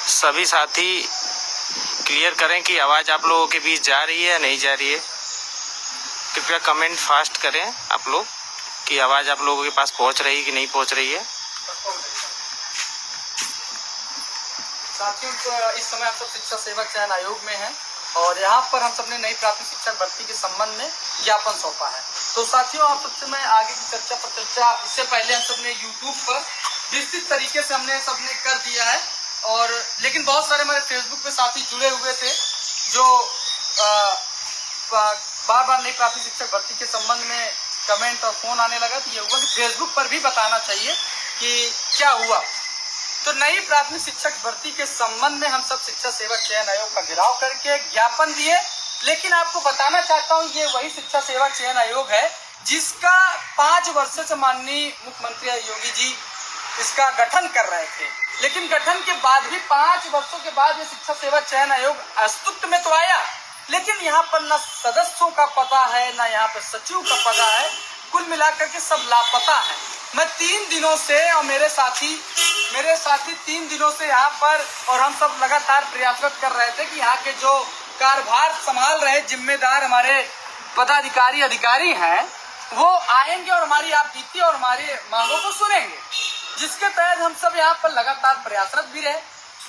सभी साथी क्लियर करें कि आवाज़ आप लोगों के बीच जा रही है या नहीं जा रही है। कृपया कमेंट फास्ट करें आप लोग कि आवाज़ आप लोगों के पास पहुंच रही है कि नहीं पहुंच रही है। साथियों, इस समय हम सब शिक्षा सेवा चयन आयोग में हैं और यहाँ पर हम सबने नई प्राथमिक शिक्षक भर्ती के संबंध में ज्ञापन सौंपा है। तो साथियों, आप सबसे मैं आगे की चर्चा पर चर्चा इससे पहले हम सबने यूट्यूब पर विस्तृत तरीके से हमने सबने कर दिया है, और लेकिन बहुत सारे हमारे फेसबुक पे साथी जुड़े हुए थे जो बार बार नई प्राथमिक शिक्षक भर्ती के संबंध में कमेंट और फोन आने लगा। तो ये हुआ कि फेसबुक पर भी बताना चाहिए कि क्या हुआ। तो नई प्राथमिक शिक्षक भर्ती के संबंध में हम सब शिक्षा सेवा चयन आयोग का घेराव करके ज्ञापन दिए, लेकिन आपको बताना चाहता हूँ ये वही शिक्षा सेवा चयन आयोग है जिसका 5 वर्ष से माननीय मुख्यमंत्री योगी जी इसका गठन कर रहे थे। लेकिन गठन के बाद भी 5 वर्षों के बाद ये शिक्षा सेवा चयन आयोग अस्तित्व में तो आया, लेकिन यहाँ पर न सदस्यों का पता है न यहाँ पर सचिव का पता है। कुल मिलाकर के सब लापता है। मैं 3 दिनों से और मेरे साथी 3 दिनों से यहाँ पर और हम सब लगातार प्रयासरत कर रहे थे कि यहाँ के जो कार्यभार संभाल रहे जिम्मेदार हमारे पदाधिकारी अधिकारी हैं वो आएंगे और हमारी आप बीती और हमारी मांगों को सुनेंगे, जिसके तहत हम सब यहाँ पर लगातार प्रयासरत भी रहे।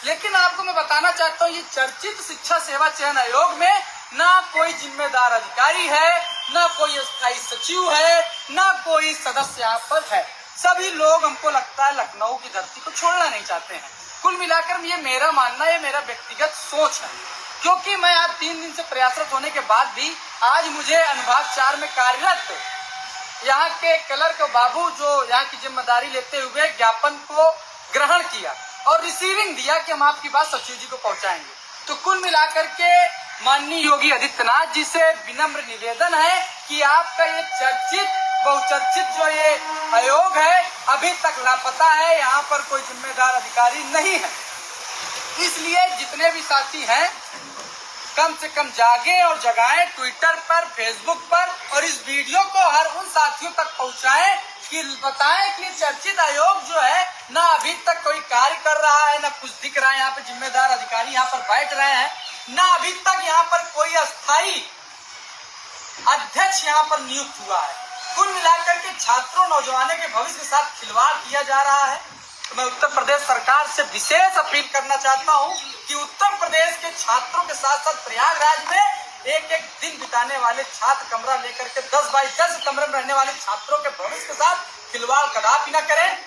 लेकिन आपको मैं बताना चाहता हूँ ये चर्चित शिक्षा सेवा चयन आयोग में ना कोई जिम्मेदार अधिकारी है, ना कोई स्थायी सचिव है, ना कोई सदस्य यहाँ पर है। सभी लोग हमको लगता है लखनऊ की धरती को छोड़ना नहीं चाहते हैं। कुल मिलाकर ये मेरा मानना है, मेरा व्यक्तिगत सोच है, क्योंकि मैं आज 3 दिन से प्रयासरत होने के बाद भी आज मुझे अनुभाग 4 में कार्यरत यहाँ के क्लर्क बाबू जो यहाँ की जिम्मेदारी लेते हुए ज्ञापन को ग्रहण किया और रिसीविंग दिया कि हम आपकी बात सचिव जी को पहुंचाएंगे। तो कुल मिलाकर के माननीय योगी आदित्यनाथ जी से विनम्र निवेदन है कि आपका ये चर्चित बहुचर्चित जो ये आयोग है अभी तक लापता है, यहाँ पर कोई जिम्मेदार अधिकारी नहीं है। इसलिए जितने भी साथी हैं कम से कम जागे और जगाएं, ट्विटर पर, फेसबुक पर, और इस वीडियो को हर उन साथियों तक पहुंचाएं कि बताएं कि चर्चित आयोग जो है ना अभी तक कोई कार्य कर रहा है, ना कुछ दिख रहा है। यहाँ पे जिम्मेदार अधिकारी यहाँ पर बैठ रहे हैं, ना अभी तक यहाँ पर कोई अस्थायी अध्यक्ष यहाँ पर नियुक्त हुआ है। कुल मिलाकर के छात्रों नौजवानों के भविष्य के साथ खिलवाड़ किया जा रहा है। तो मैं उत्तर प्रदेश सरकार से विशेष अपील करना चाहता हूँ कि उत्तर प्रदेश के छात्रों के साथ साथ प्रयागराज में एक दिन बिताने वाले छात्र कमरा लेकर के 10 बाई 10 कमरे में रहने वाले छात्रों के भविष्य के साथ खिलवाड़ कदापि न करें।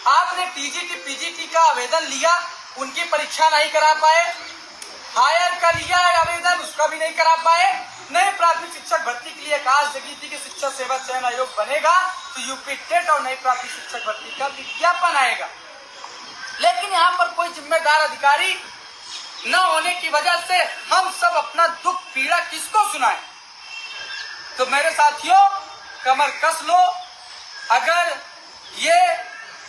आपने टीजीटी पीजीटी का आवेदन लिया, उनकी परीक्षा नहीं करा पाए, हायर का लिया आवेदन उसका भी नहीं करा पाए। नए प्राथमिक शिक्षक भर्ती के लिए आकाश जगी थी कि शिक्षा सेवा चयन आयोग बनेगा तो यूपी टेट और नई प्राथमिक शिक्षक भर्ती का विज्ञापन आएगा, लेकिन यहाँ पर कोई जिम्मेदार अधिकारी न होने की वजह से हम सब अपना दुख पीड़ा किसको सुनाएं। तो मेरे साथियों कमर कस लो। अगर ये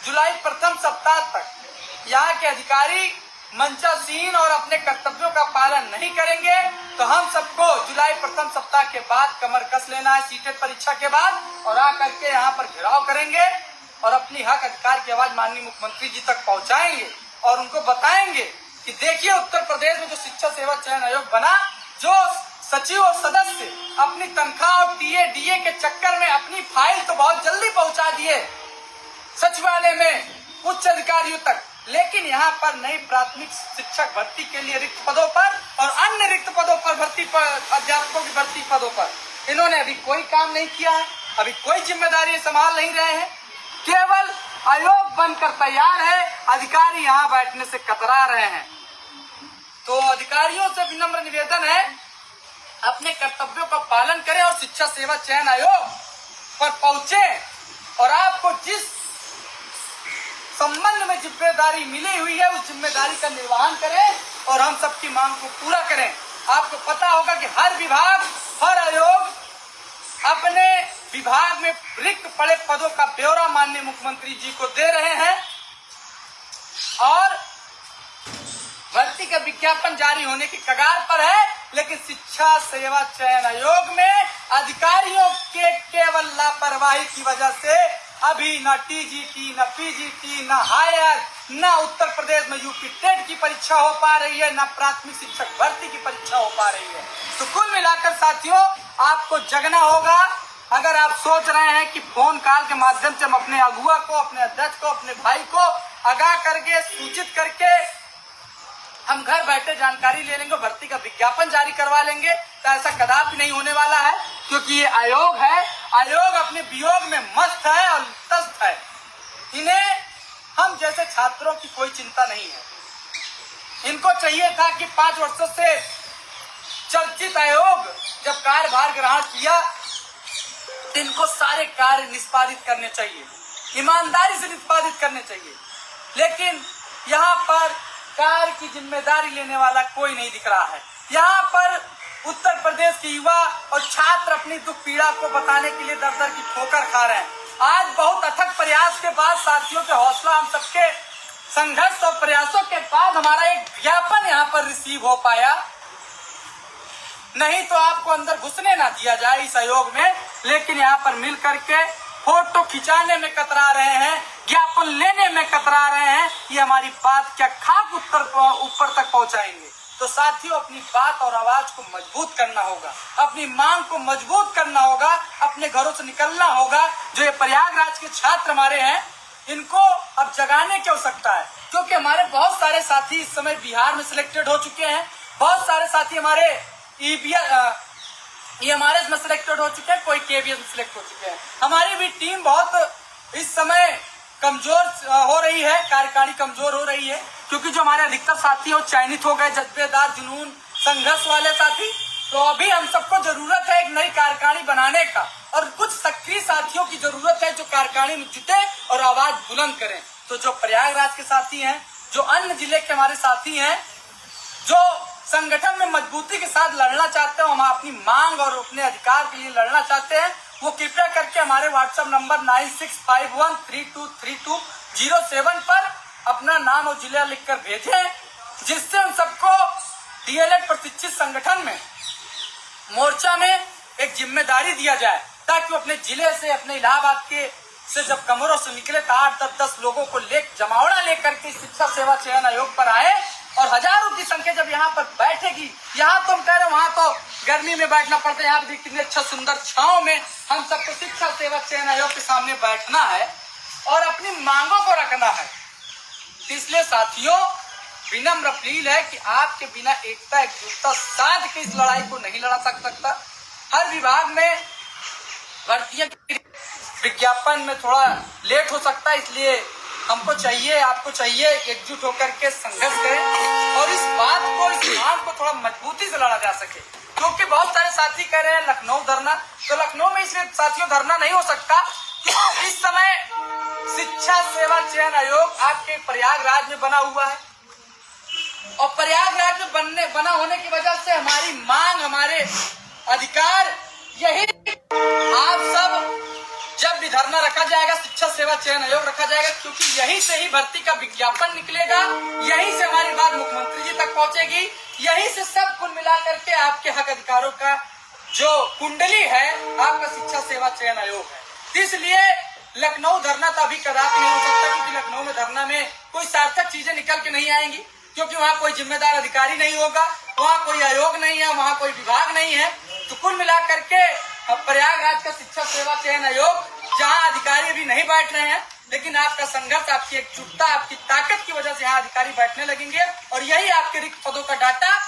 जुलाई प्रथम सप्ताह तक यहाँ के अधिकारी मंचासीन और अपने कर्तव्यों का पालन नहीं करेंगे तो हम सबको जुलाई प्रथम सप्ताह के बाद कमर कस लेना है सीटेट परीक्षा के बाद, और आकर के यहाँ पर घेराव करेंगे और अपनी हक अधिकार की आवाज माननीय मुख्यमंत्री जी तक पहुंचाएंगे और उनको बताएंगे कि देखिए उत्तर प्रदेश में जो शिक्षा सेवा चयन आयोग बना, जो सचिव और सदस्य अपनी तनख्वाह और टीए डीए के चक्कर में अपनी फाइल तो बहुत जल्दी पहुंचा दिए सचिवालय में उच्च अधिकारियों तक, लेकिन यहाँ पर नई प्राथमिक शिक्षक भर्ती के लिए रिक्त पदों पर और अन्य रिक्त पदों पर भर्ती पर अध्यापकों की भर्ती पदों पर इन्होंने अभी कोई काम नहीं किया है, अभी कोई जिम्मेदारी संभाल नहीं रहे हैं। केवल आयोग बनकर तैयार है, अधिकारी यहाँ बैठने से कतरा रहे हैं। तो अधिकारियों से विनम्र निवेदन है अपने कर्तव्यों का पालन करें और शिक्षा सेवा चयन आयोग पर पहुंचे और आपको जिस संबंध में जिम्मेदारी मिली हुई है उस जिम्मेदारी का निर्वहन करें और हम सबकी मांग को पूरा करें। आपको पता होगा कि हर विभाग, हर आयोग अपने विभाग में रिक्त पड़े पदों का ब्यौरा माननीय मुख्यमंत्री जी को दे रहे हैं और भर्ती का विज्ञापन जारी होने की कगार पर है, लेकिन शिक्षा सेवा चयन आयोग में अधिकारियों के केवल लापरवाही की वजह से अभी न टीजीटी, न पीजीटी, न हायर, न उत्तर प्रदेश में यूपी टेट की परीक्षा हो पा रही है, न प्राथमिक शिक्षक भर्ती की परीक्षा हो पा रही है। तो कुल मिलाकर साथियों आपको जगना होगा। अगर आप सोच रहे हैं कि फोन कॉल के माध्यम से हम अपने अगुआ को, अपने अध्यक्ष को, अपने भाई को आगाह करके, सूचित करके हम घर बैठे जानकारी ले लेंगे, भर्ती का विज्ञापन जारी करवा लेंगे, तो ऐसा कदापि नहीं होने वाला है। क्योंकि ये आयोग है, आयोग अपने वियोग में मस्त है और तस्त है। इन्हें हम जैसे छात्रों की कोई चिंता नहीं है। इनको चाहिए था कि 5 वर्षों से चर्चित आयोग जब कार्यभार ग्रहण किया, इनको सारे कार्य निष्पादित करने चाहिए, ईमानदारी से निष्पादित करने चाहिए। लेकिन यहाँ पर कार्य की जिम्मेदारी लेने वाला कोई नहीं दिख रहा है। यहाँ पर उत्तर प्रदेश के युवा और छात्र अपनी दुख पीड़ा को बताने के लिए दर दर की ठोकर खा रहे हैं। आज बहुत अथक प्रयास के बाद, साथियों के हौसला, हम सबके संघर्ष और प्रयासों के बाद हमारा एक ज्ञापन यहाँ पर रिसीव हो पाया। नहीं तो आपको अंदर घुसने ना दिया जाए इस आयोग में। लेकिन यहाँ पर मिल करके फोटो खिंचाने में कतरा रहे हैं, ज्ञापन लेने में कतरा रहे हैं। ये हमारी बात क्या खाक ऊपर तक पहुंचाएंगे। तो साथियों अपनी बात और आवाज को मजबूत करना होगा, अपनी मांग को मजबूत करना होगा, अपने घरों से निकलना होगा। जो ये प्रयागराज के छात्र हमारे हैं, इनको अब जगाने की आवश्यकता है। क्योंकि हमारे बहुत सारे साथी इस समय बिहार में सिलेक्टेड हो चुके हैं, बहुत सारे साथी हमारे EMRS में सिलेक्टेड हो चुके हैं, कोई KVS में सिलेक्ट हो चुके हैं। हमारी भी टीम बहुत इस समय कमजोर हो रही है, कार्यकारिणी कमजोर हो रही है। क्योंकि जो हमारे अधिकतर साथी हो चयनित हो गए, जज्बेदार, जुनून, संघर्ष वाले साथी। तो अभी हम सबको जरूरत है एक नई कार्यकारिणी बनाने का, और कुछ सक्रिय साथियों की जरूरत है जो कार्यकारिणी में जुटे और आवाज बुलंद करें। तो जो प्रयागराज के साथी हैं, जो अन्य जिले के हमारे साथी हैं, जो संगठन में मजबूती के साथ लड़ना चाहते हो, हम अपनी मांग और अपने अधिकार के लिए लड़ना चाहते हैं, वो कृपया करके हमारे व्हाट्सएप नंबर 9651323207 पर अपना नाम और जिला लिखकर भेजें, जिससे हम सबको DLED प्रशिक्षित संगठन में, मोर्चा में एक जिम्मेदारी दिया जाए, ताकि वो अपने जिले से, अपने इलाहाबाद के से जब कमरों से निकले तो 8-10 लोगों को जमावड़ा लेकर के शिक्षा सेवा चयन आयोग पर आए। और हजारों की संख्या जब यहाँ पर बैठेगी, यहाँ तो हम कह रहे हैं वहां तो गर्मी में बैठना पड़ता है, यहाँ भी कितने अच्छा सुंदर छांव में हम सबको शिक्षा सेवा चयन आयोग के सामने बैठना है और अपनी मांगों को रखना है। इसलिए साथियों विनम्र अपील है कि आपके बिना एकता एकजुटता साध के इस लड़ाई को नहीं लड़ा सकता। हर विभाग में भर्तियां विज्ञापन में थोड़ा लेट हो सकता है, इसलिए हमको चाहिए, आपको चाहिए एकजुट होकर के संघर्ष करें और इस बात को, इस मांग को थोड़ा मजबूती से लड़ा जा सके। क्योंकि बहुत सारे साथी कह रहे हैं लखनऊ धरना, तो लखनऊ में इसलिए साथियों धरना नहीं हो सकता। इस समय शिक्षा सेवा चयन आयोग आपके प्रयागराज में बना हुआ है, और प्रयागराज में बना होने की वजह से हमारी मांग, हमारे अधिकार, यही आप सब जब भी धरना रखा जाएगा, शिक्षा सेवा चयन आयोग रखा जाएगा, क्योंकि यहीं से ही भर्ती का विज्ञापन निकलेगा, यहीं से हमारी बात मुख्यमंत्री जी तक पहुंचेगी, यहीं से सब कुल मिला करके आपके हक अधिकारों का जो कुंडली है आपका शिक्षा सेवा चयन आयोग है। इसलिए लखनऊ धरना तो अभी कदापि नहीं हो सकता, क्योंकि लखनऊ में धरना में कोई सार्थक चीजें निकल के नहीं आएंगी, क्योंकि वहाँ कोई जिम्मेदार अधिकारी नहीं होगा, वहाँ कोई आयोग नहीं है, वहाँ कोई विभाग नहीं है। तो कुल मिला करके प्रयागराज का शिक्षा सेवा चयन आयोग, जहाँ अधिकारी भी नहीं बैठ रहे हैं, लेकिन आपका संघर्ष, आपकी एकजुटता, आपकी ताकत की वजह से यहाँ अधिकारी बैठने लगेंगे, और यही आपके रिक्त पदों का डाटा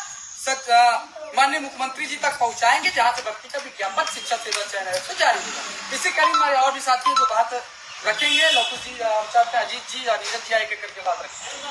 माननीय मुख्यमंत्री जी तक पहुँचाएंगे, जहाँ से भर्ती का विज्ञापन शिक्षा सेवा चयन आयोग से जारी होगा। इसी कड़ी हमारे और भी साथी जो बात रखेंगे, लौकू जी, अजीत जी और नीरज जी आगे करके बात रखेंगे।